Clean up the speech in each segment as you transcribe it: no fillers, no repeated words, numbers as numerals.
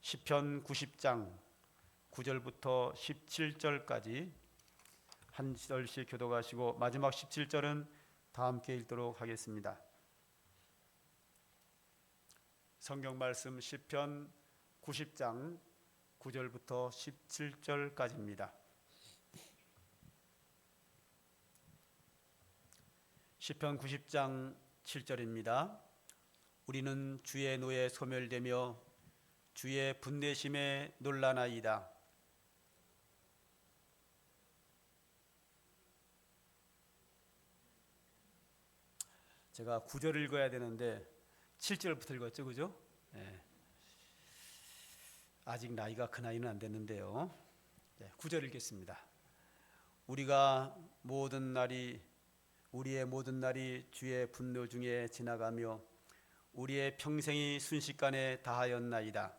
시편 90장 9절부터 17절까지 한 절씩 교독하시고 마지막 17절은 다 함께 읽도록 하겠습니다. 성경 말씀 시편 90장 9절부터 17절까지입니다. 시편 90장 7절입니다. 우리는 주의 노에 소멸되며 주의 분내심에 놀라나이다. 제가 9절 읽어야 되는데 7절부터 읽었죠, 그죠? 네. 아직 나이가 그 나이는 안 됐는데요. 9절 읽겠습니다. 우리의 모든 날이 주의 분노 중에 지나가며 우리의 평생이 순식간에 다하였나이다.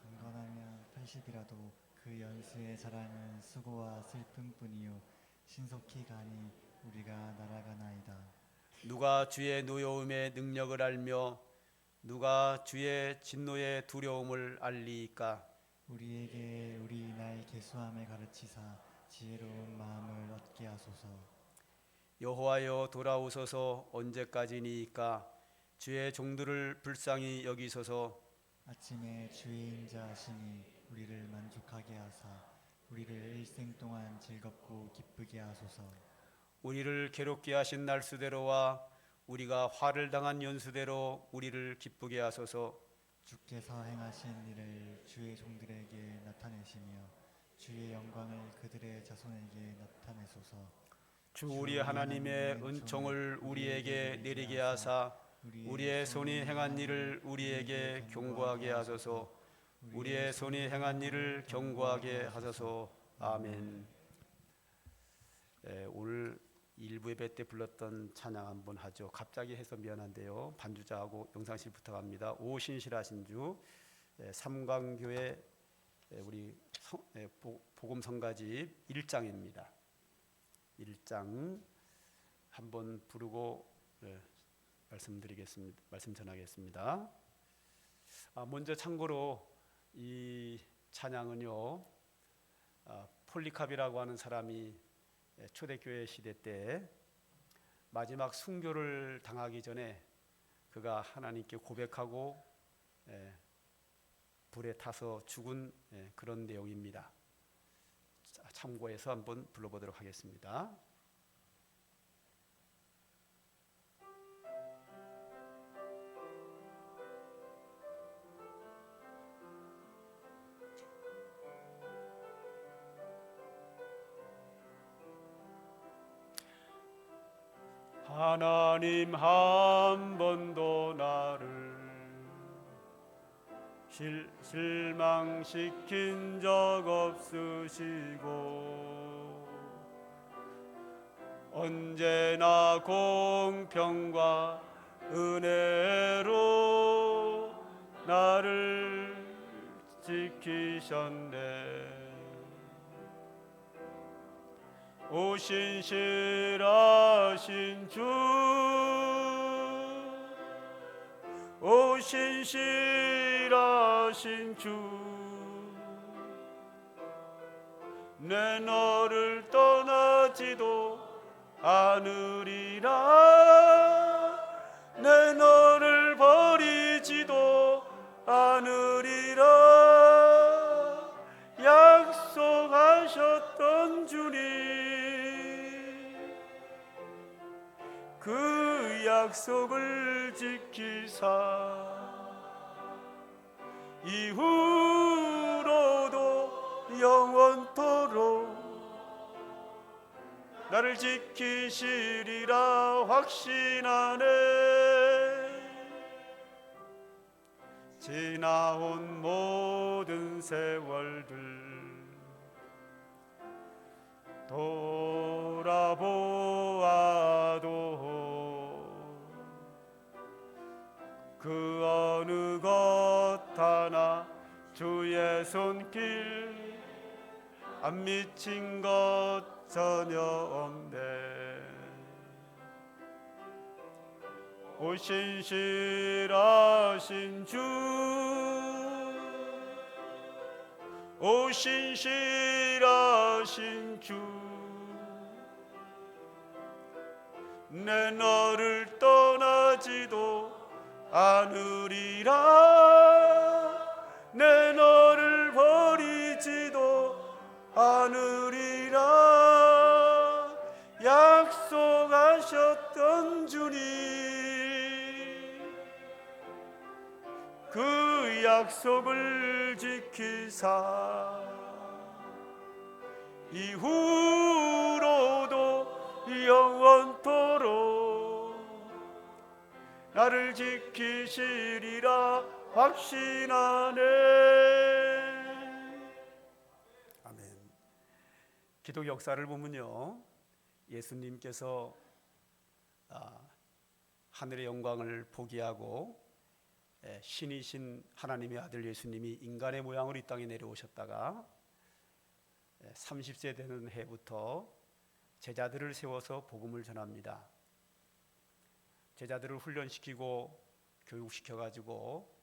강건하면 80이라도 그 연수의 자랑은 수고와 슬픔뿐이요 신속히 가니 우리가 날아가나이다. 누가 주의 노여움의 능력을 알며 누가 주의 진노의 두려움을 알리이까? 우리에게 우리 나의 계수함을 가르치사 지혜로운 마음을 얻게 하소서. 여호와여 돌아오소서. 언제까지니이까? 주의 종들을 불쌍히 여기소서. 아침에 주의 인자 하시니 우리를 만족하게 하사 우리를 일생 동안 즐겁고 기쁘게 하소서. 우리를 괴롭게 하신 날수대로와 우리가 화를 당한 연수대로 우리를 기쁘게 하소서. 주께서 행하신 일을 주의 종들에게 나타내시며 주의 영광을 그들의 자손에게 나타내소서. 주 우리 하나님의 은총을 우리에게 내리게 하사 우리의 손이 행한 일을 우리에게 경고하게 하소서. 우리의 손이 행한 일을 경고하게 하소서. 아멘. 오늘 일부 예배 때 불렀던 찬양 한번 하죠. 갑자기 해서 미안한데요. 반주자하고 영상실 부탁합니다. 오 신실하신 주, 삼광교회 우리 복음 성가집 1장입니다. 1장 한번 부르고 말씀 전하겠습니다. 먼저 참고로 이 찬양은요, 폴리캅이라고 하는 사람이 초대교회 시대 때 마지막 순교를 당하기 전에 그가 하나님께 고백하고 불에 타서 죽은 그런 내용입니다. 참고해서 한번 불러보도록 하겠습니다. 하나님 한 번도 나를 실망시킨 적 없으시고 언제나 공평과 은혜로 나를 지키셨네. 오 신실하신 주, 오 신실하신 주, 내 너를 떠나지도 않으리라. 내 너를 버리지도 않으리라. 약속하셨던 주님, 그 약속을 지키사 이후로도 영원토록 나를 지키시리라 확신하네. 지나온 모든 세월들 돌아보아도 그 어느 것 하나 주의 손길 안 미친 것 전혀 없네. 오 신실하신 주, 오 신실하신 주, 내 너를 떠나지도 않으리라, 내 너를 버리지도 않으리라, 약속하셨던 주님, 그 약속을 지키사 이후로도 영원토록 나를 지키시리라 확신하네. 아멘. 기독 역사를 보면요, 예수님께서 하늘의 영광을 포기하고 신이신 하나님의 아들 예수님이 인간의 모양으로 이 땅에 내려오셨다가 30세 되는 해부터 제자들을 세워서 복음을 전합니다. 제자들을 훈련시키고 교육시켜가지고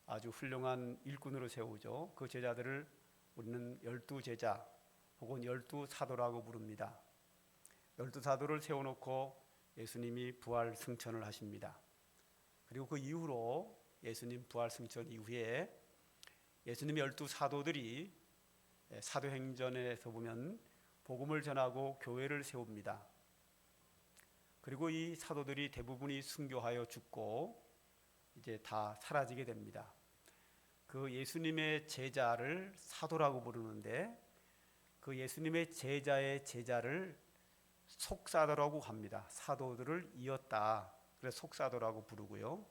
아주 훌륭한 일꾼으로 세우죠. 그 제자들을 우리는 12제자 혹은 12사도라고 부릅니다. 12사도를 세워놓고 예수님이 부활 승천을 하십니다. 그리고 그 이후로 예수님 부활 승천 이후에 예수님의 12사도들이 사도행전에서 보면 복음을 전하고 교회를 세웁니다. 그리고 이 사도들이 대부분이 순교하여 죽고 이제 다 사라지게 됩니다. 그 예수님의 제자를 사도라고 부르는데 그 예수님의 제자의 제자를 속사도라고 합니다. 사도들을 이었다. 그래서 속사도라고 부르고요.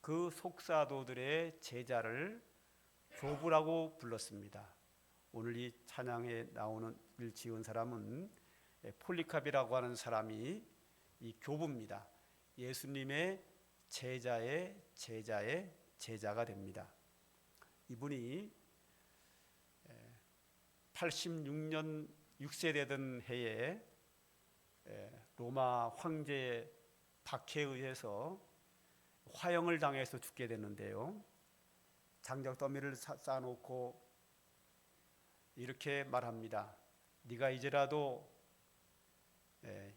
그 속사도들의 제자를 교부라고 불렀습니다. 오늘 이 찬양에 나오는 일 지은 사람은 폴리캅이라고 하는 사람이 이 교부입니다. 예수님의 제자의 제자의 제자가 됩니다. 이분이 86년 6세 되던 해에 로마 황제의 박해에 의해서 화형을 당해서 죽게 되는데요, 장작 더미를 쌓아놓고 이렇게 말합니다. 네가 이제라도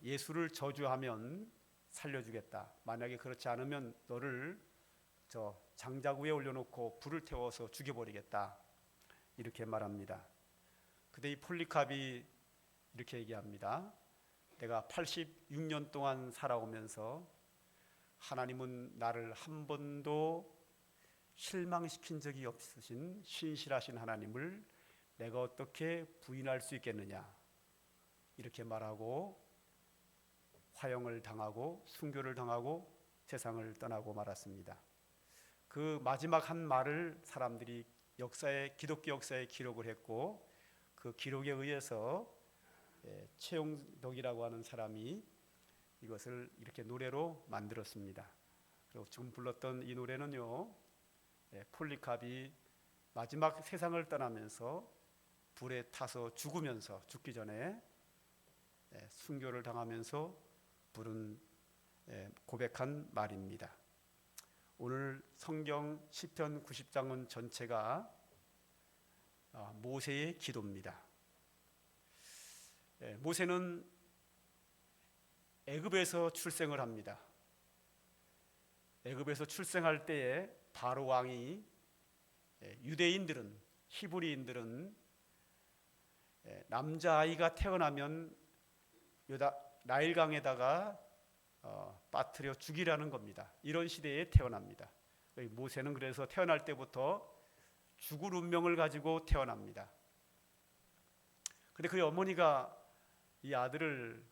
예수를 저주하면 살려주겠다. 만약에 그렇지 않으면 너를 저 장작 위에 올려놓고 불을 태워서 죽여버리겠다. 이렇게 말합니다. 근데 이 폴리캅이 이렇게 얘기합니다. 내가 86년 동안 살아오면서 하나님은 나를 한 번도 실망시킨 적이 없으신 신실하신 하나님을 내가 어떻게 부인할 수 있겠느냐, 이렇게 말하고 화형을 당하고 순교를 당하고 세상을 떠나고 말았습니다. 그 마지막 한 말을 사람들이 기독교 역사에 기록을 했고, 그 기록에 의해서 최용덕이라고 하는 사람이 이것을 이렇게 노래로 만들었습니다. 그리고 지금 불렀던 이 노래는요, 폴리캅이 마지막 세상을 떠나면서 불에 타서 죽기 전에 순교를 당하면서 부른 고백한 말입니다. 오늘 성경 시편 90장은 전체가 모세의 기도입니다. 모세는 애굽에서 출생을 합니다. 애굽에서 출생할 때에 바로 왕이 유대인들은, 히브리인들은 남자아이가 태어나면 나일강에다가 빠뜨려 죽이라는 겁니다. 이런 시대에 태어납니다. 모세는 그래서 태어날 때부터 죽을 운명을 가지고 태어납니다. 근데 그의 어머니가 이 아들을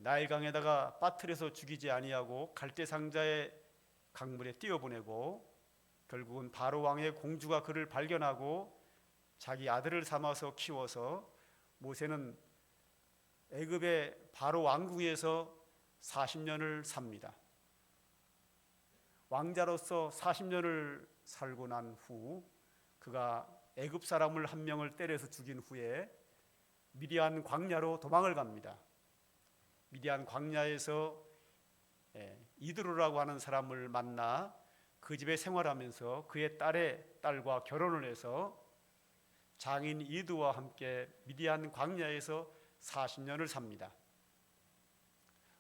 나일강에다가 빠뜨려서 죽이지 아니하고 갈대상자의 강물에 띄워보내고, 결국은 바로 왕의 공주가 그를 발견하고 자기 아들을 삼아서 키워서 모세는 애굽의 바로 왕궁에서 40년을 삽니다. 왕자로서 40년을 살고 난 후 그가 애굽 사람을 한 명을 때려서 죽인 후에 미디안 광야로 도망을 갑니다. 미디안 광야에서 이드로라고 하는 사람을 만나 그 집에 생활하면서 그의 딸과 결혼을 해서 장인 이드와 함께 미디안 광야에서 40년을 삽니다.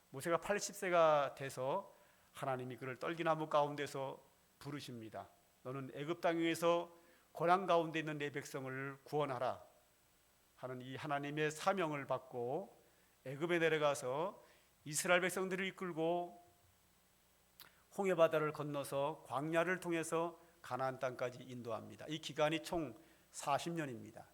모세가 80세가 돼서 하나님이 그를 떨기나무 가운데서 부르십니다. 너는 애굽 땅에서 고난 가운데 있는 내 백성을 구원하라 하는 이 하나님의 사명을 받고 애굽에 내려가서 이스라엘 백성들을 이끌고 홍해바다를 건너서 광야를 통해서 가나안 땅까지 인도합니다. 이 기간이 총 40년입니다.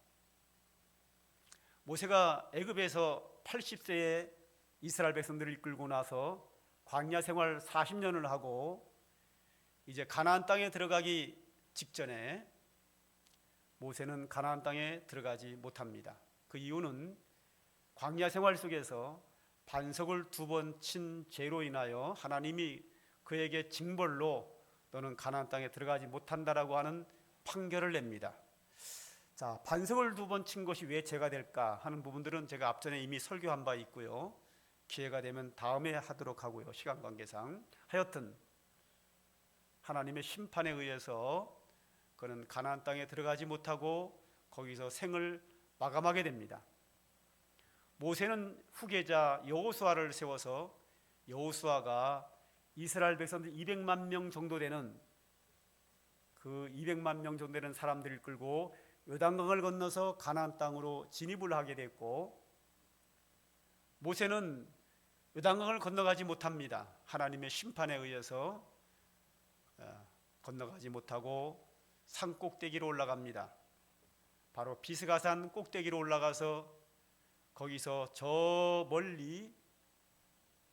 모세가 애굽에서 80세에 이스라엘 백성들을 이끌고 나서 광야 생활 40년을 하고 이제 가나안 땅에 들어가기 직전에 모세는 가나안 땅에 들어가지 못합니다. 그 이유는 광야 생활 속에서 반석을 2번 친 죄로 인하여 하나님이 그에게 징벌로 너는 가나안 땅에 들어가지 못한다라고 하는 판결을 냅니다. 자, 반석을 2번 친 것이 왜 죄가 될까 하는 부분들은 제가 앞전에 이미 설교한 바 있고요. 기회가 되면 다음에 하도록 하고요. 시간 관계상. 하여튼 하나님의 심판에 의해서 그는 가나안 땅에 들어가지 못하고 거기서 생을 마감하게 됩니다. 모세는 후계자 여호수아를 세워서 여호수아가 이스라엘 백성들 200만 명 정도 되는 그 200만 명 정도 되는 사람들을 끌고 요단강을 건너서 가나안 땅으로 진입을 하게 됐고, 모세는 요단강을 건너가지 못합니다. 하나님의 심판에 의해서 건너가지 못하고 산 꼭대기로 올라갑니다. 바로 비스가산 꼭대기로 올라가서 거기서 저 멀리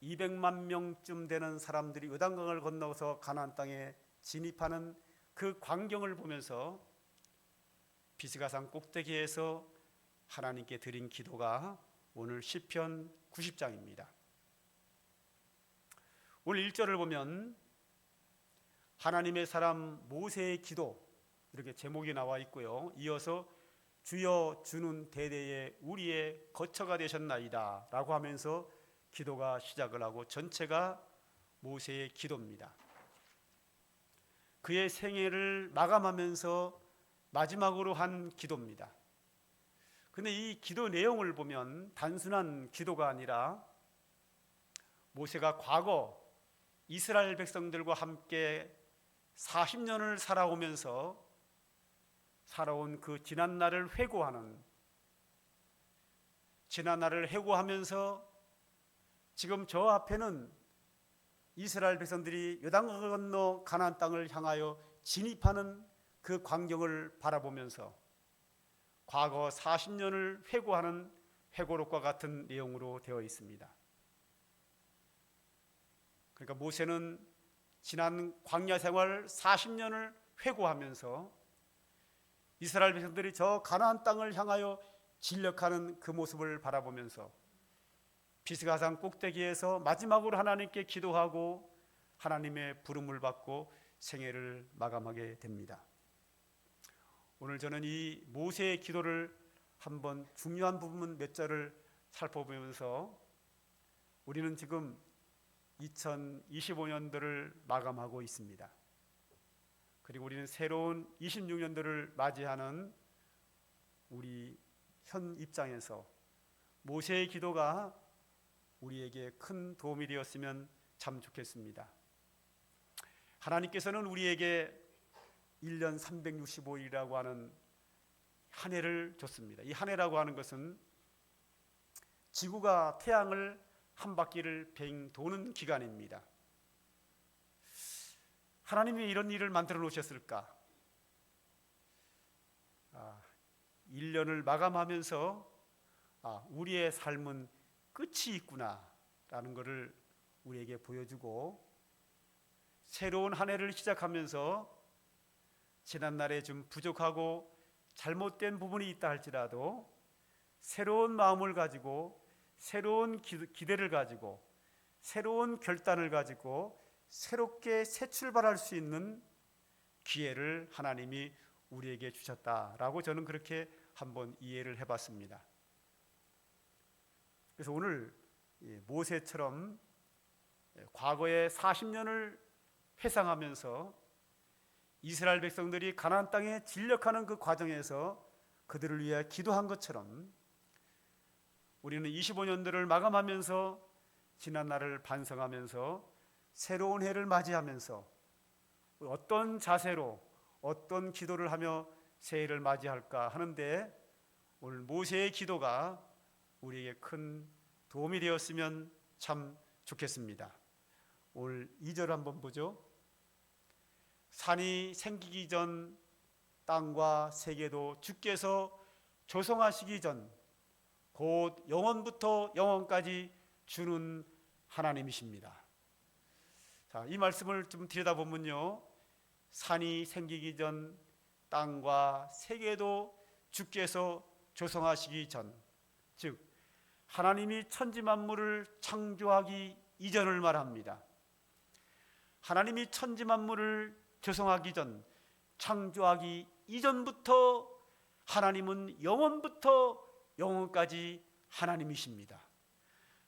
200만 명쯤 되는 사람들이 요단강을 건너서 가나안 땅에 진입하는 그 광경을 보면서 비스가산 꼭대기에서 하나님께 드린 기도가 오늘 시편 90장입니다. 오늘 1절을 보면 하나님의 사람 모세의 기도 이렇게 제목이 나와 있고요. 이어서 주여 주는 대대에 우리의 거처가 되셨나이다 라고 하면서 기도가 시작을 하고 전체가 모세의 기도입니다. 그의 생애를 마감하면서 마지막으로 한 기도입니다. 그런데 이 기도 내용을 보면 단순한 기도가 아니라 모세가 과거 이스라엘 백성들과 함께 40년을 살아오면서 살아온 그 지난 날을 회고하는, 지난 날을 회고하면서 지금 저 앞에는 이스라엘 백성들이 요단강을 건너 가나안 땅을 향하여 진입하는 그 광경을 바라보면서 과거 40년을 회고하는 회고록과 같은 내용으로 되어 있습니다. 그러니까 모세는 지난 광야 생활 40년을 회고하면서 이스라엘 백성들이 저 가나안 땅을 향하여 진력하는 그 모습을 바라보면서 비스가산 꼭대기에서 마지막으로 하나님께 기도하고 하나님의 부름을 받고 생애를 마감하게 됩니다. 오늘 저는 이 모세의 기도를 한번 중요한 부분 몇 절을 살펴보면서 우리는 지금 2025년도를 마감하고 있습니다. 그리고 우리는 새로운 26년도를 맞이하는 우리 현 입장에서 모세의 기도가 우리에게 큰 도움이 되었으면 참 좋겠습니다. 하나님께서는 우리에게 1년 365일이라고 하는 한 해를 줬습니다. 이 한 해라고 하는 것은 지구가 태양을 한 바퀴를 뱅 도는 기간입니다. 하나님이 이런 일을 만들어 놓으셨을까? 1년을 마감하면서 우리의 삶은 끝이 있구나라는 것을 우리에게 보여주고, 새로운 한 해를 시작하면서 지난날에 좀 부족하고 잘못된 부분이 있다 할지라도 새로운 마음을 가지고 새로운 기대를 가지고 새로운 결단을 가지고 새롭게 새 출발할 수 있는 기회를 하나님이 우리에게 주셨다라고 저는 그렇게 한번 이해를 해봤습니다. 그래서 오늘 모세처럼 과거의 40년을 회상하면서 이스라엘 백성들이 가나안 땅에 진력하는 그 과정에서 그들을 위해 기도한 것처럼 우리는 25년도를 마감하면서 지난 날을 반성하면서 새로운 해를 맞이하면서 어떤 자세로 어떤 기도를 하며 새해를 맞이할까 하는데 오늘 모세의 기도가 우리에게 큰 도움이 되었으면 참 좋겠습니다. 오늘 2절 한번 보죠. 산이 생기기 전 땅과 세계도 주께서 조성하시기 전 곧 영원부터 영원까지 주는 하나님이십니다. 자, 이 말씀을 좀 들여다보면요, 산이 생기기 전 땅과 세계도 주께서 조성하시기 전, 즉 하나님이 천지 만물을 창조하기 이전을 말합니다. 하나님이 천지 만물을 조성하기 전, 창조하기 이전부터 하나님은 영원부터 영원까지 하나님이십니다.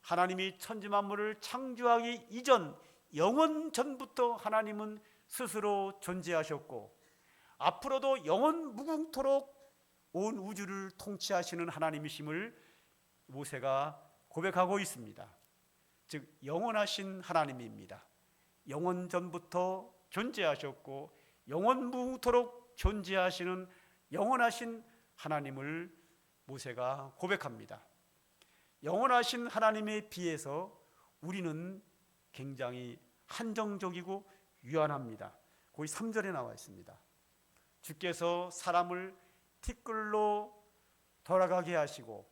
하나님이 천지 만물을 창조하기 이전, 영원 전부터 하나님은 스스로 존재하셨고 앞으로도 영원 무궁토록 온 우주를 통치하시는 하나님이심을 모세가 고백하고 있습니다. 즉 영원하신 하나님입니다. 영원 전부터 존재하셨고 영원 무궁토록 존재하시는 영원하신 하나님을 모세가 고백합니다. 영원하신 하나님에 비해서 우리는 굉장히 한정적이고 유한합니다. 거기 3절에 나와 있습니다. 주께서 사람을 티끌로 돌아가게 하시고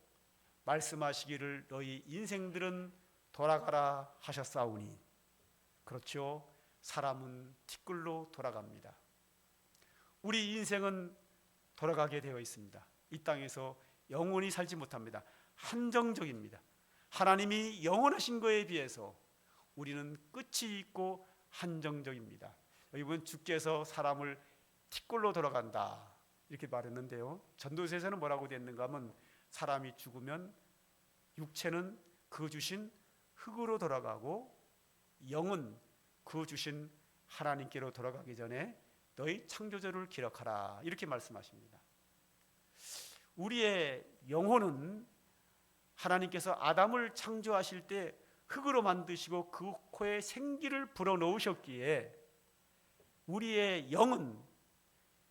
말씀하시기를 너희 인생들은 돌아가라 하셨사오니. 그렇죠. 사람은 티끌로 돌아갑니다. 우리 인생은 돌아가게 되어 있습니다. 이 땅에서 영원히 살지 못합니다. 한정적입니다. 하나님이 영원하신 거에 비해서 우리는 끝이 있고 한정적입니다. 여기 보면 주께서 사람을 티끌로 돌아간다 이렇게 말했는데요, 전도서에서는 뭐라고 되어 있는가 하면 사람이 죽으면 육체는 그 주신 흙으로 돌아가고 영은 그 주신 하나님께로 돌아가기 전에 너희 창조주를 기억하라 이렇게 말씀하십니다. 우리의 영혼은 하나님께서 아담을 창조하실 때 흙으로 만드시고 그 코에 생기를 불어넣으셨기에 우리의 영은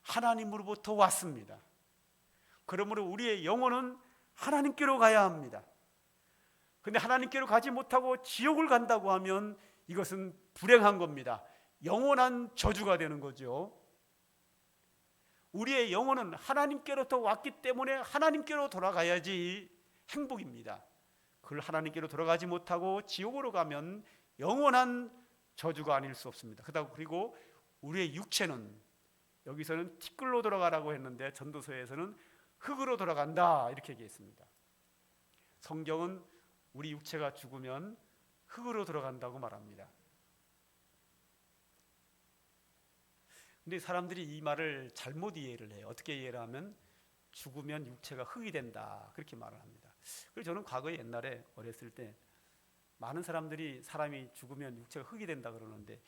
하나님으로부터 왔습니다. 그러므로 우리의 영혼은 하나님께로 가야 합니다. 그런데 하나님께로 가지 못하고 지옥을 간다고 하면 이것은 불행한 겁니다. 영원한 저주가 되는 거죠. 우리의 영혼은 하나님께로부터 왔기 때문에 하나님께로 돌아가야지 행복입니다. 그걸 하나님께로 돌아가지 못하고 지옥으로 가면 영원한 저주가 아닐 수 없습니다. 그리고 우리의 육체는 여기서는 티끌로 돌아가라고 했는데 전도서에서는 흙으로 돌아간다 이렇게 얘기했습니다. 성경은 우리 육체가 죽으면 흙으로 돌아간다고 말합니다. 근데 사람들이 이 말을 잘못 이해를 해요. 어떻게 이해를 하면 죽으면 육체가 흙이 된다 그렇게 말을 합니다. 그래서 저는 과거에 옛날에 어렸을 때 많은 사람들이 사람이 죽으면 육체가 흙이 된다 그러는데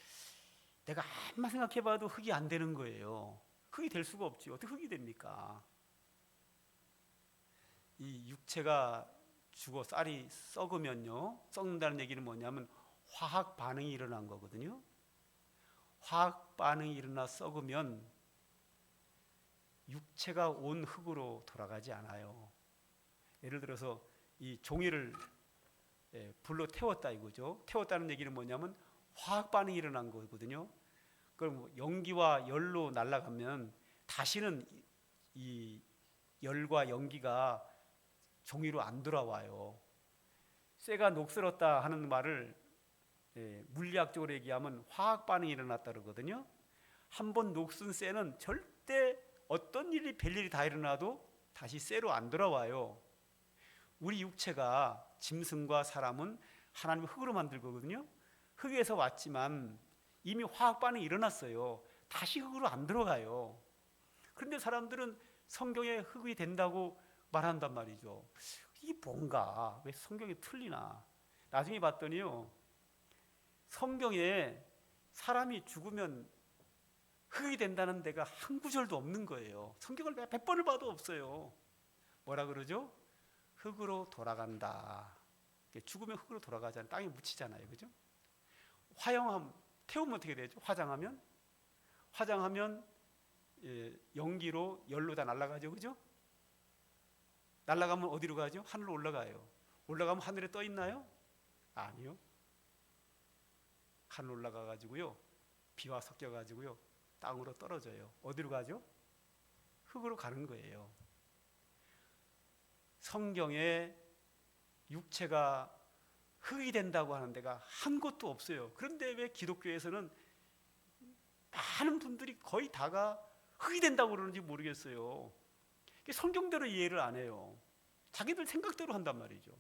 내가 아무리 생각해봐도 흙이 안 되는 거예요. 흙이 될 수가 없지. 어떻게 흙이 됩니까? 이 육체가 죽어 쌀이 썩으면요, 썩는다는 얘기는 뭐냐면 화학 반응이 일어난 거거든요. 화학 반응이 일어나 썩으면 육체가 온 흙으로 돌아가지 않아요. 예를 들어서 이 종이를 불로 태웠다 이거죠. 태웠다는 얘기는 뭐냐면 화학 반응이 일어난 거거든요. 그럼 연기와 열로 날아가면 다시는 이 열과 연기가 종이로 안 돌아와요. 쇠가 녹슬었다 하는 말을 물리학적으로 얘기하면 화학 반응이 일어났다 그러거든요. 한번 녹슨 쇠는 절대 어떤 일이 별일이 다 일어나도 다시 쇠로 안 돌아와요. 우리 육체가 짐승과 사람은 하나님 흙으로 만들 거거든요. 흙에서 왔지만 이미 화학 반응이 일어났어요. 다시 흙으로 안 들어가요. 그런데 사람들은 성경에 흙이 된다고 말한단 말이죠. 이게 뭔가 왜 성경이 틀리나? 나중에 봤더니요, 성경에 사람이 죽으면 흙이 된다는 데가 한 구절도 없는 거예요. 성경을 100번을 봐도 없어요. 뭐라 그러죠? 흙으로 돌아간다. 죽으면 흙으로 돌아가잖아요. 땅에 묻히잖아요. 그죠? 태우면 어떻게 되죠? 화장하면 연기로 열로 다 날아가죠. 그죠? 날아가면 어디로 가죠? 하늘로 올라가요. 올라가면 하늘에 떠 있나요? 아니요. 하늘 올라가 가지고요, 비와 섞여 가지고요, 땅으로 떨어져요. 어디로 가죠? 흙으로 가는 거예요. 성경에 육체가 흙이 된다고 하는 데가 한 곳도 없어요. 그런데 왜 기독교에서는 많은 분들이 거의 다가 흙이 된다고 그러는지 모르겠어요. 성경대로 이해를 안 해요. 자기들 생각대로 한단 말이죠.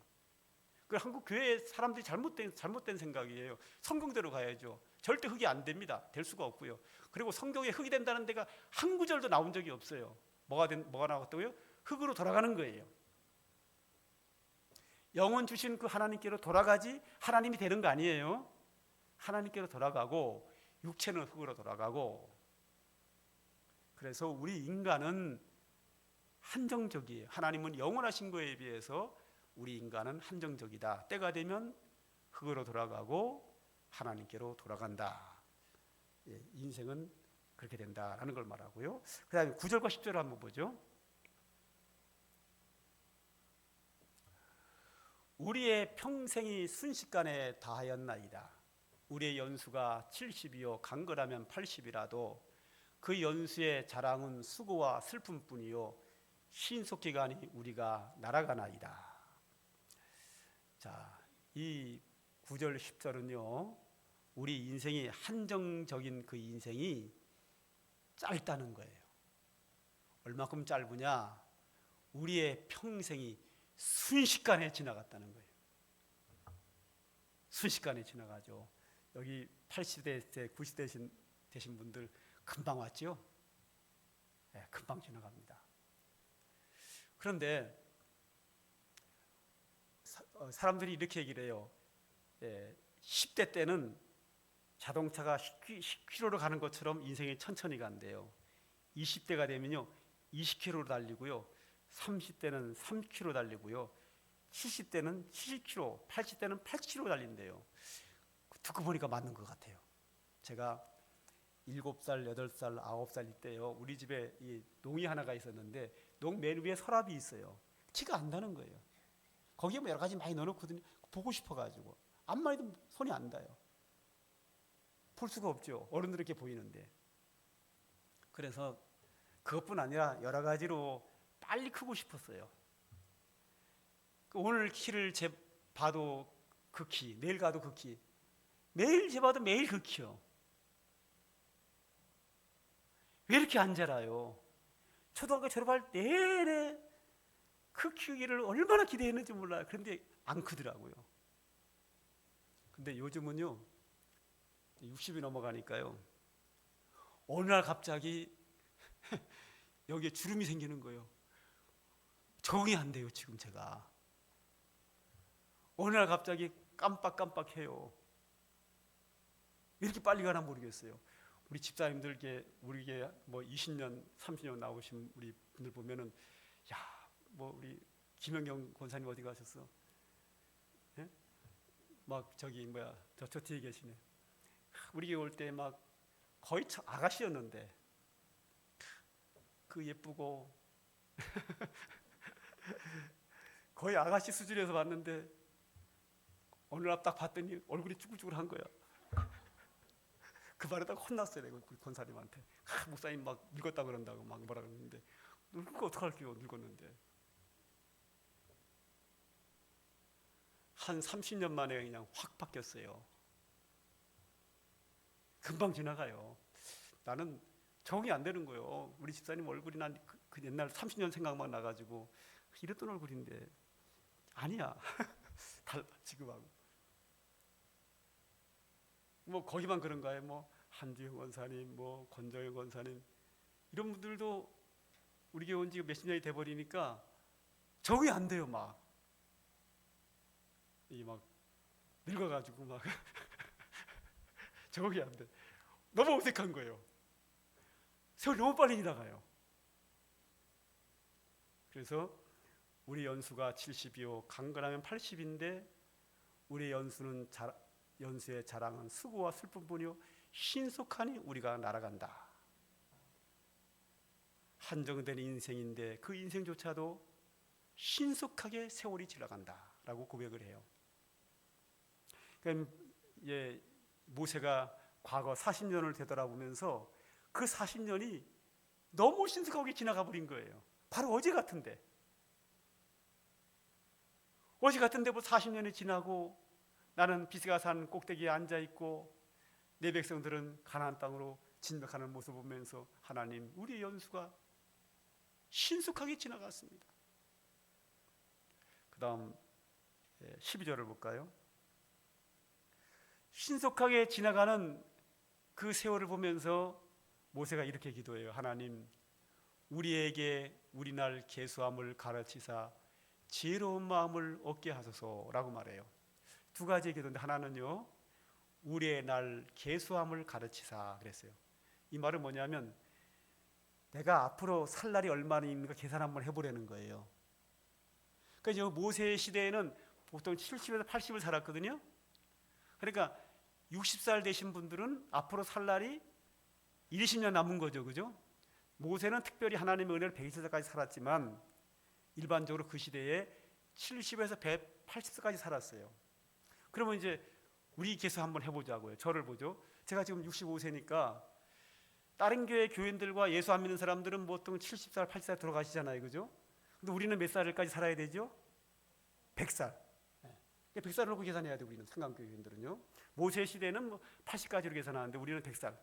그 한국 교회 사람들이 잘못된 생각이에요. 성경대로 가야죠. 절대 흙이 안 됩니다. 될 수가 없고요. 그리고 성경에 흙이 된다는 데가 한 구절도 나온 적이 없어요. 뭐가 나왔다고요? 흙으로 돌아가는 거예요. 영혼 주신 그 하나님께로 돌아가지 하나님이 되는 거 아니에요. 하나님께로 돌아가고 육체는 흙으로 돌아가고. 그래서 우리 인간은 한정적이에요. 하나님은 영원하신 거에 비해서 우리 인간은 한정적이다. 때가 되면 흙으로 돌아가고 하나님께로 돌아간다. 인생은 그렇게 된다라는 걸 말하고요. 그 다음에 9절과 10절을 한번 보죠. 우리의 평생이 순식간에 다하였나이다. 우리의 연수가 70이요 강건하면 80이라도 그 연수의 자랑은 수고와 슬픔뿐이요 신속기간이 우리가 날아가나이다. 자, 이 9절 10절은요, 우리 인생이 한정적인 그 인생이 짧다는 거예요. 얼마큼 짧으냐? 우리의 평생이 순식간에 지나갔다는 거예요. 순식간에 지나가죠. 여기 80대, 90대 되신 분들 금방 왔죠? 네, 금방 지나갑니다. 그런데 사람들이 이렇게 얘기를 해요. 10대 때는 자동차가 10km로 가는 것처럼 인생이 천천히 간대요. 20대가 되면요 20km로 달리고요, 30대는 3km 달리고요, 70대는 70km, 80대는 8km 달린대요. 듣고 보니까 맞는 것 같아요. 제가 7살, 8살, 9살 이때요, 우리 집에 이 농이 하나가 있었는데 농 맨 위에 서랍이 있어요. 티가 안 나는 거예요. 거기에 뭐 여러 가지 많이 넣어놓거든요. 보고 싶어가지고 암만 해도 손이 안 닿아요. 볼 수가 없죠. 어른들 이렇게 보이는데. 그래서 그것뿐 아니라 여러 가지로 빨리 크고 싶었어요. 오늘 키를 봐도 그 키, 내일 가도 그 키, 매일 재봐도 매일 그 키요. 왜 이렇게 안 자라요? 초등학교 졸업할 내내 그 키우기를 얼마나 기대했는지 몰라요. 그런데 안 크더라고요. 근데 요즘은요 60이 넘어가니까요, 어느 날 갑자기 여기에 주름이 생기는 거예요. 적응이 안 돼요. 지금 제가 어느 날 갑자기 깜빡깜빡해요. 왜 이렇게 빨리 가나 모르겠어요. 우리 집사님들께 우리게 뭐 20년 30년 나오신 우리 분들 보면은, 야, 뭐 우리 김영경 권사님 어디 가셨어? 예? 막 저기 뭐야 저 뒤에 계시네. 우리 올 때 막 거의 아가씨였는데 그 예쁘고 거의 아가씨 수준에서 봤는데 어느 날 딱 봤더니 얼굴이 쭈글쭈글한 거야. 그 말에 딱 혼났어요. 내가 그 권사님한테. 목사님 막 늙었다 그런다고 막 뭐라 그러는데, 늙고 어떡할게요. 늙었는데. 한 30년 만에 그냥 확 바뀌었어요. 금방 지나가요. 나는 적응이 안 되는 거예요. 우리 집사님 얼굴이 난 그 옛날 30년 생각만 나가지고 이랬던 얼굴인데 아니야. 달라 지금하고. 뭐 거기만 그런가요? 뭐 한지영 권사님, 뭐 권정현 권사님 이런 분들도 우리 교회 온 지 몇십 년이 돼 버리니까 적응이 안 돼요. 막 이 막 늙어가지고 막 적응이 안 돼. 너무 어색한 거예요. 세월이 너무 빨리 지나가요. 그래서 우리 연수가 70이요 강건하면 80인데 우리 연수의 자랑은 수고와 슬픔뿐이요 신속하니 우리가 날아간다. 한정된 인생인데 그 인생조차도 신속하게 세월이 지나간다라고 고백을 해요. 그러니까 모세가 과거 40년을 되돌아보면서 그 40년이 너무 신속하게 지나가 버린 거예요. 바로 어제 같은데 뭐 40년이 지나고 나는 비스가산 꼭대기에 앉아있고 내 백성들은 가나안 땅으로 진격하는 모습을 보면서 하나님, 우리의 연수가 신속하게 지나갔습니다. 그 다음 12절을 볼까요? 신속하게 지나가는 그 세월을 보면서 모세가 이렇게 기도해요. 하나님, 우리에게 우리날 계수함을 가르치사 지혜로운 마음을 얻게 하소서라고 말해요. 두 가지의 기도인데 하나는요, 우리의 날 계수함을 가르치사 그랬어요. 이 말은 뭐냐면 내가 앞으로 살 날이 얼마나 있는가 계산 한번 해보려는 거예요. 그러니까 모세의 시대에는 보통 70에서 80을 살았거든요. 그러니까 60살 되신 분들은 앞으로 살 날이 20년 남은 거죠. 그죠? 모세는 특별히 하나님의 은혜를 120살까지 살았지만 일반적으로 그 시대에 70에서 180살까지 살았어요. 그러면 이제 우리 계수 한번 해보자고요. 저를 보죠. 제가 지금 65세니까 다른 교회 교인들과 예수 안 믿는 사람들은 보통 70살, 80살 들어가시잖아요. 그죠? 근데 우리는 몇 살까지 살아야 되죠? 100살. 100살을 놓고 계산해야 돼요. 우리는 상강교회 교인들은요. 모세 시대는 80까지로 계산하는데 우리는 100살.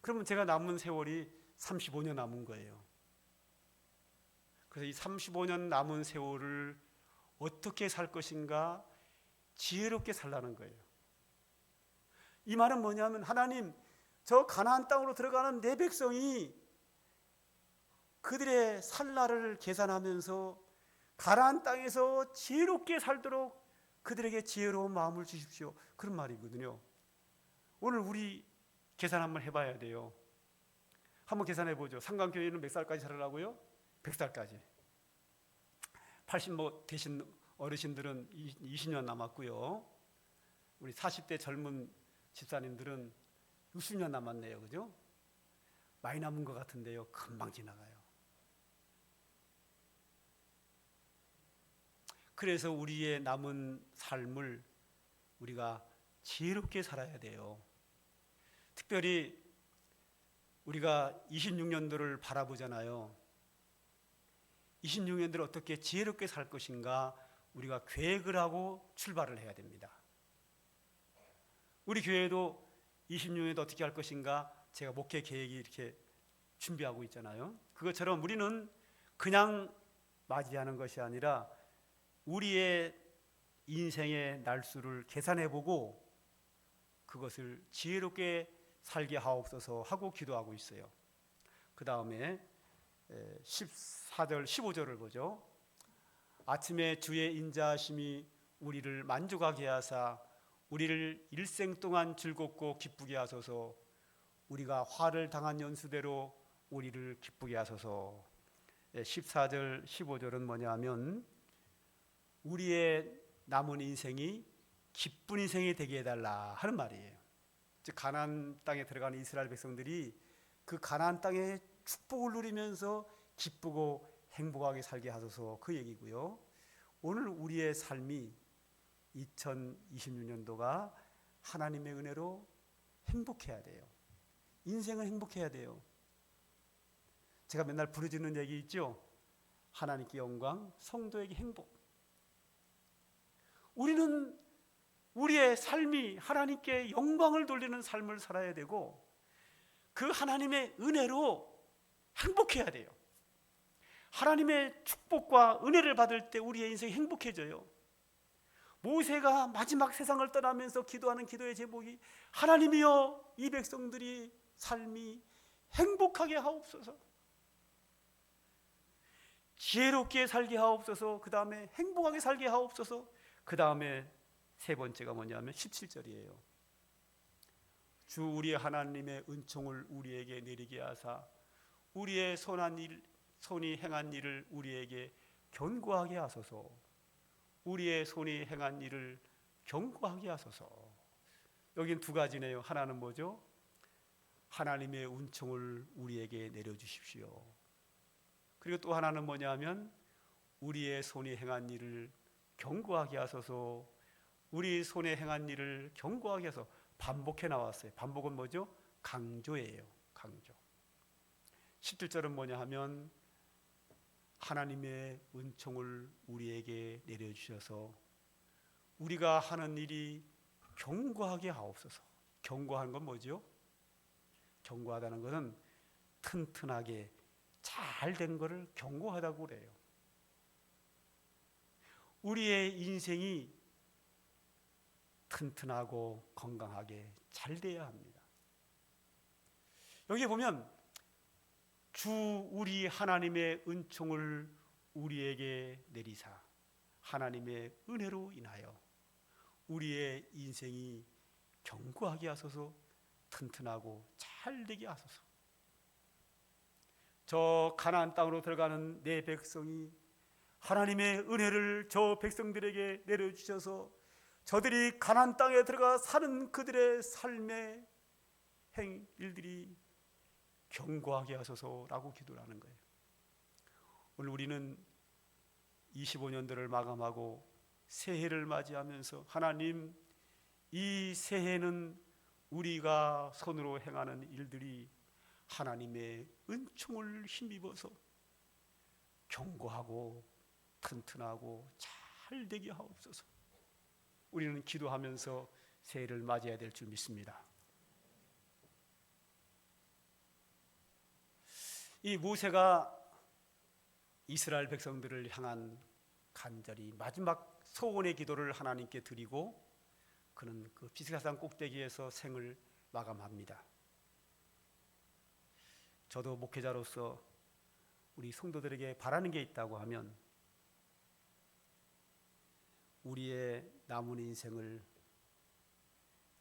그러면 제가 남은 세월이 35년 남은 거예요. 그래서 이 35년 남은 세월을 어떻게 살 것인가 지혜롭게 살라는 거예요. 이 말은 뭐냐면 하나님, 저 가나안 땅으로 들어가는 내 백성이 그들의 살 날을 계산하면서 가나안 땅에서 지혜롭게 살도록 그들에게 지혜로운 마음을 주십시오. 그런 말이거든요. 오늘 우리 계산 한번 해봐야 돼요. 한번 계산해 보죠. 상강교회는 몇 살까지 살으라고요? 100살까지. 80 되신 어르신들은 20년 남았고요. 우리 40대 젊은 집사님들은 60년 남았네요. 그죠? 많이 남은 것 같은데요. 금방 지나가요. 그래서 우리의 남은 삶을 우리가 지혜롭게 살아야 돼요. 특별히 우리가 26년도를 바라보잖아요. 26년도를 어떻게 지혜롭게 살 것인가 우리가 계획을 하고 출발을 해야 됩니다. 우리 교회도 26년도 어떻게 할 것인가 제가 목회 계획이 이렇게 준비하고 있잖아요. 그것처럼 우리는 그냥 맞이하는 것이 아니라 우리의 인생의 날수를 계산해보고 그것을 지혜롭게 살게 하옵소서 하고 기도하고 있어요. 그 다음에 14절 15절을 보죠. 아침에 주의 인자하심이 우리를 만족하게 하사 우리를 일생 동안 즐겁고 기쁘게 하소서. 우리가 화를 당한 연수대로 우리를 기쁘게 하소서. 14절 15절은 뭐냐면 우리의 남은 인생이 기쁜 인생이 되게 해달라 하는 말이에요. 즉 가나안 땅에 들어가는 이스라엘 백성들이 그 가나안 땅의 축복을 누리면서 기쁘고 행복하게 살게 하소서 그 얘기고요. 오늘 우리의 삶이 2026년도가 하나님의 은혜로 행복해야 돼요. 인생은 행복해야 돼요. 제가 맨날 부르짖는 얘기 있죠. 하나님께 영광, 성도에게 행복. 우리는 우리의 삶이 하나님께 영광을 돌리는 삶을 살아야 되고 그 하나님의 은혜로 행복해야 돼요. 하나님의 축복과 은혜를 받을 때 우리의 인생이 행복해져요. 모세가 마지막 세상을 떠나면서 기도하는 기도의 제목이 하나님이여 이 백성들이 삶이 행복하게 하옵소서, 지혜롭게 살게 하옵소서, 그 다음에 행복하게 살게 하옵소서, 그 다음에 세 번째가 뭐냐면 17절이에요. 주 우리 하나님의 은총을 우리에게 내리게 하사 우리의 손이 행한 일을 우리에게 견고하게 하소서. 우리의 손이 행한 일을 견고하게 하소서. 여긴 두 가지네요. 하나는 뭐죠? 하나님의 은총을 우리에게 내려주십시오. 그리고 또 하나는 뭐냐면 우리의 손이 행한 일을 견고하게 하소서. 우리 손에 행한 일을 견고하게 해서 반복해 나왔어요. 반복은 뭐죠? 강조예요. 강조. 17절은 뭐냐 하면 하나님의 은총을 우리에게 내려주셔서 우리가 하는 일이 견고하게 하옵소서. 견고한 건 뭐죠? 견고하다는 것은 튼튼하게 잘 된 것을 견고하다고 그래요. 우리의 인생이 튼튼하고 건강하게 잘 돼야 합니다. 여기 보면 주 우리 하나님의 은총을 우리에게 내리사 하나님의 은혜로 인하여 우리의 인생이 견고하게 하소서. 튼튼하고 잘 되게 하소서. 저 가나안 땅으로 들어가는 내 백성이 하나님의 은혜를 저 백성들에게 내려주셔서 저들이 가나안 땅에 들어가 사는 그들의 삶의 일들이 견고하게 하소서라고 기도를 하는 거예요. 오늘 우리는 25년도를 마감하고 새해를 맞이하면서 하나님, 이 새해는 우리가 손으로 행하는 일들이 하나님의 은총을 힘입어서 견고하고 튼튼하고 잘 되게 하옵소서. 우리는 기도하면서 새해를 맞이해야 될 줄 믿습니다. 이 모세가 이스라엘 백성들을 향한 간절히 마지막 소원의 기도를 하나님께 드리고 그는 그 비스가산 꼭대기에서 생을 마감합니다. 저도 목회자로서 우리 성도들에게 바라는 게 있다고 하면 우리의 남은 인생을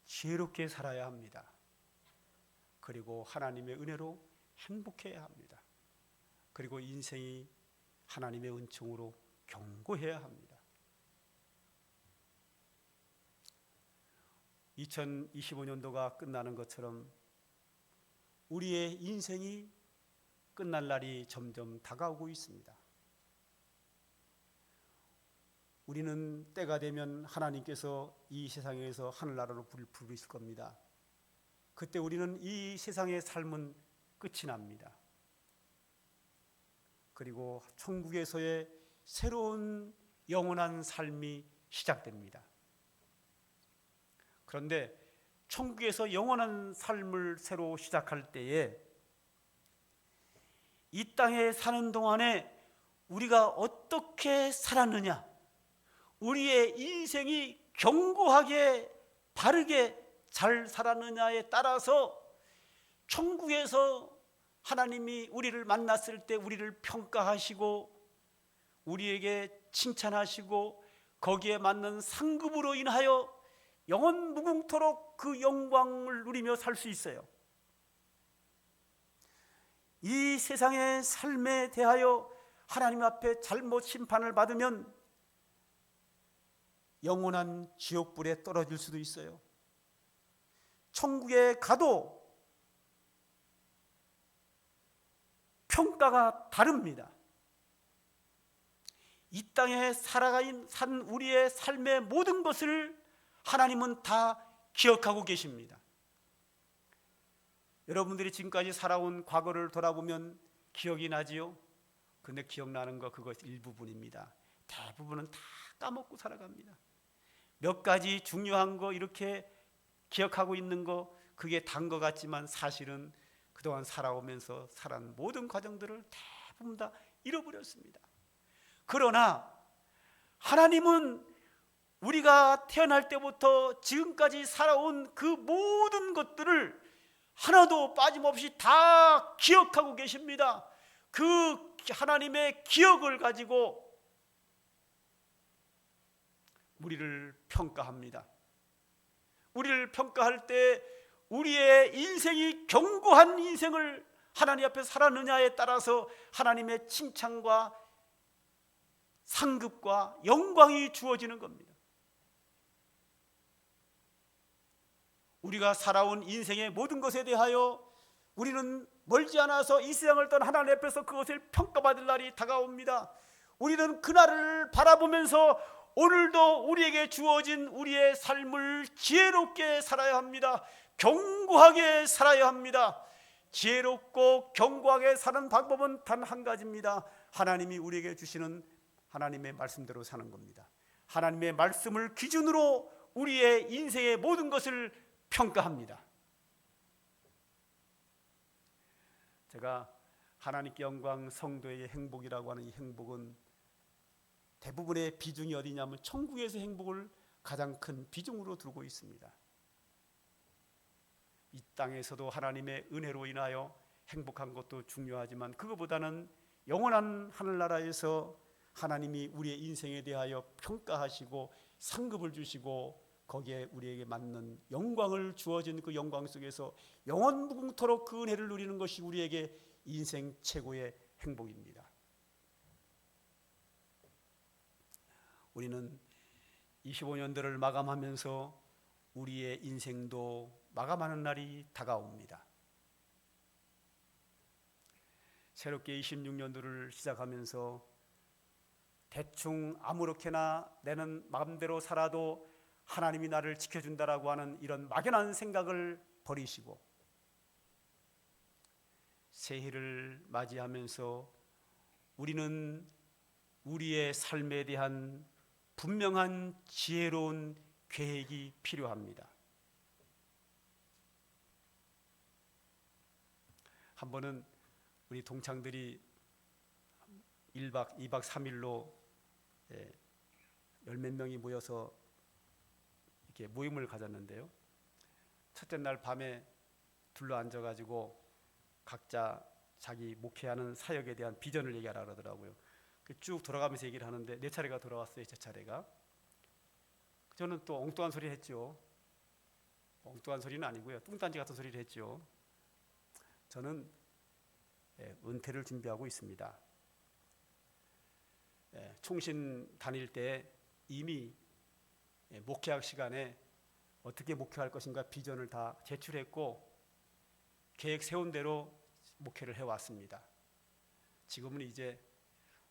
지혜롭게 살아야 합니다. 그리고 하나님의 은혜로 행복해야 합니다. 그리고 인생이 하나님의 은총으로 견고해야 합니다. 2025년도가 끝나는 것처럼 우리의 인생이 끝날 날이 점점 다가오고 있습니다. 우리는 때가 되면 하나님께서 이 세상에서 하늘나라로 부르실 겁니다. 그때 우리는 이 세상의 삶은 끝이 납니다. 그리고 천국에서의 새로운 영원한 삶이 시작됩니다. 그런데 천국에서 영원한 삶을 새로 시작할 때에 이 땅에 사는 동안에 우리가 어떻게 살았느냐, 우리의 인생이 견고하게 바르게 잘 살았느냐에 따라서 천국에서 하나님이 우리를 만났을 때 우리를 평가하시고 우리에게 칭찬하시고 거기에 맞는 상급으로 인하여 영원 무궁토록 그 영광을 누리며 살 수 있어요. 이 세상의 삶에 대하여 하나님 앞에 잘못 심판을 받으면 영원한 지옥불에 떨어질 수도 있어요. 천국에 가도 평가가 다릅니다. 이 땅에 산 우리의 삶의 모든 것을 하나님은 다 기억하고 계십니다. 여러분들이 지금까지 살아온 과거를 돌아보면 기억이 나지요? 근데 기억나는 거 그것 일부분입니다. 대부분은 다 까먹고 살아갑니다. 몇 가지 중요한 거 이렇게 기억하고 있는 거 그게 단 것 같지만 사실은 그동안 살아오면서 살아온 모든 과정들을 대부분 다 잃어버렸습니다. 그러나 하나님은 우리가 태어날 때부터 지금까지 살아온 그 모든 것들을 하나도 빠짐없이 다 기억하고 계십니다. 그 하나님의 기억을 가지고 우리를 평가합니다. 우리를 평가할 때 우리의 인생이 견고한 인생을 하나님 앞에 살았느냐에 따라서 하나님의 칭찬과 상급과 영광이 주어지는 겁니다. 우리가 살아온 인생의 모든 것에 대하여 우리는 멀지 않아서 이 세상을 떠나 하나님 앞에서 그것을 평가받을 날이 다가옵니다. 우리는 그날을 바라보면서 오늘도 우리에게 주어진 우리의 삶을 지혜롭게 살아야 합니다. 견고하게 살아야 합니다. 지혜롭고 견고하게 사는 방법은 단 한 가지입니다. 하나님이 우리에게 주시는 하나님의 말씀대로 사는 겁니다. 하나님의 말씀을 기준으로 우리의 인생의 모든 것을 평가합니다. 제가 하나님께 영광, 성도에게 행복이라고 하는 이 행복은 대부분의 비중이 어디냐면 천국에서 행복을 가장 큰 비중으로 두고 있습니다. 이 땅에서도 하나님의 은혜로 인하여 행복한 것도 중요하지만 그것보다는 영원한 하늘나라에서 하나님이 우리의 인생에 대하여 평가하시고 상급을 주시고 거기에 우리에게 맞는 영광을 주어진 그 영광 속에서 영원 무궁토록 그 은혜를 누리는 것이 우리에게 인생 최고의 행복입니다. 우리는 25년도를 마감하면서 우리의 인생도 마감하는 날이 다가옵니다. 새롭게 26년도를 시작하면서 대충 아무렇게나 내는 마음대로 살아도 하나님이 나를 지켜준다라고 하는 이런 막연한 생각을 버리시고 새해를 맞이하면서 우리는 우리의 삶에 대한 분명한 지혜로운 계획이 필요합니다. 한 번은 우리 동창들이 1박 2박 3일로 열 몇 명이 모여서 이렇게 모임을 가졌는데요. 첫째 날 밤에 둘러앉아가지고 각자 자기 목회하는 사역에 대한 비전을 얘기하라 그러더라고요. 쭉 돌아가면서 얘기를 하는데 내 차례가 돌아왔어요. 제 차례가. 저는 또 엉뚱한 소리 했죠. 엉뚱한 소리는 아니고요. 뚱딴지 같은 소리를 했죠. 저는 은퇴를 준비하고 있습니다. 총신 다닐 때 이미 목회학 시간에 어떻게 목회할 것인가 비전을 다 제출했고 계획 세운 대로 목회를 해왔습니다. 지금은 이제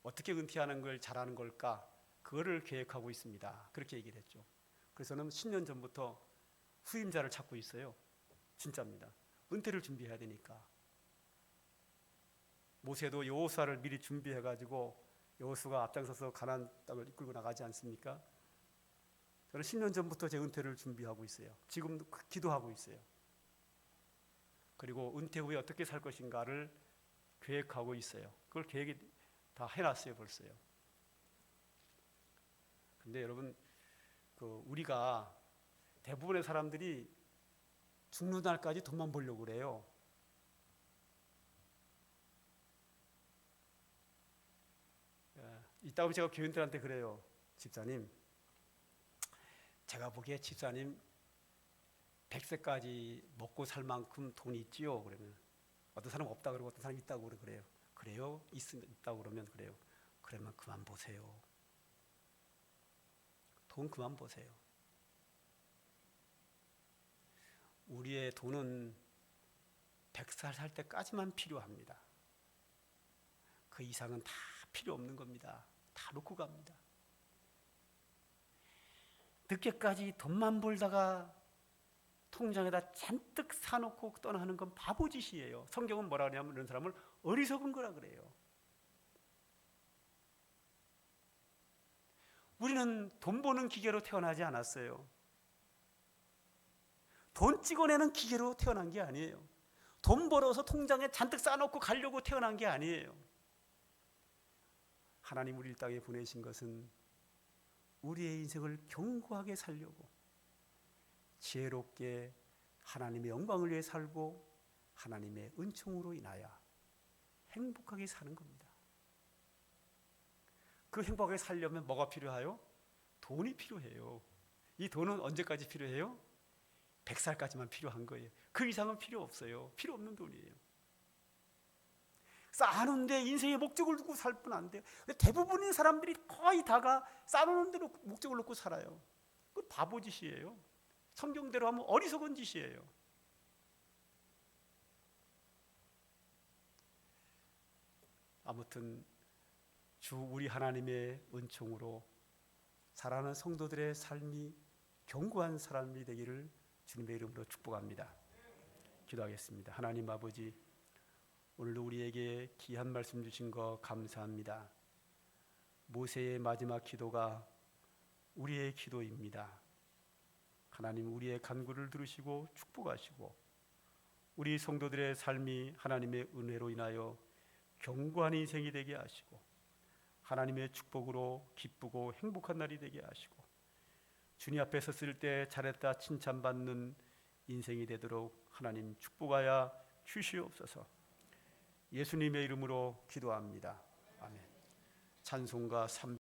어떻게 은퇴하는 걸 잘하는 걸까 그거를 계획하고 있습니다. 그렇게 얘기를 했죠. 그래서 저는 10년 전부터 후임자를 찾고 있어요. 진짜입니다. 은퇴를 준비해야 되니까. 모세도 여호수아를 미리 준비해가지고 여호수아가 앞장서서 가나안 땅을 이끌고 나가지 않습니까? 저는 10년 전부터 제 은퇴를 준비하고 있어요. 지금도 기도하고 있어요. 그리고 은퇴 후에 어떻게 살 것인가를 계획하고 있어요. 그걸 계획이 다 해놨어요, 벌써요. 근데 여러분, 우리가 대부분의 사람들이 죽는 날까지 돈만 벌려고 그래요. 이따 보면 제가 교인들한테 그래요. 집사님, 제가 보기에 집사님 100세까지 먹고 살 만큼 돈이 있지요? 그러면 어떤 사람은 없다 그러고 어떤 사람이 있다고 그래요. 그래요? 있다고 그러면 그래요. 그러면 그만 보세요. 돈 그만 보세요. 우리의 돈은 100살 살 때까지만 필요합니다. 그 이상은 다 필요 없는 겁니다. 다 놓고 갑니다. 늦게까지 돈만 벌다가 통장에다 잔뜩 사놓고 떠나는 건 바보짓이에요. 성경은 뭐라 하냐면 이런 사람을 어리석은 거라 그래요. 우리는 돈 버는 기계로 태어나지 않았어요. 돈 찍어내는 기계로 태어난 게 아니에요. 돈 벌어서 통장에 잔뜩 쌓아놓고 가려고 태어난 게 아니에요. 하나님 우리 이 땅에 보내신 것은 우리의 인생을 견고하게 살려고 지혜롭게 하나님의 영광을 위해 살고 하나님의 은총으로 인하여 행복하게 사는 겁니다. 그 행복하게 살려면 뭐가 필요해요? 돈이 필요해요. 이 돈은 언제까지 필요해요? 100살까지만 필요한 거예요. 그 이상은 필요 없어요. 필요 없는 돈이에요. 쌓아놓는데 인생의 목적을 두고 살 뿐 안 돼요. 대부분의 사람들이 거의 다가 쌓아놓는 대로 목적을 놓고 살아요. 그 바보짓이에요. 성경대로 하면 어리석은 짓이에요. 아무튼 주 우리 하나님의 은총으로 살아가는 성도들의 삶이 견고한 삶이 되기를 주님의 이름으로 축복합니다. 기도하겠습니다. 하나님 아버지, 오늘도 우리에게 귀한 말씀 주신 거 감사합니다. 모세의 마지막 기도가 우리의 기도입니다. 하나님, 우리의 간구를 들으시고 축복하시고 우리 성도들의 삶이 하나님의 은혜로 인하여 견고한 인생이 되게 하시고 하나님의 축복으로 기쁘고 행복한 날이 되게 하시고 주님 앞에 섰을 때 잘했다 칭찬받는 인생이 되도록 하나님 축복하여 주시옵소서. 예수님의 이름으로 기도합니다. 아멘. 찬송가 3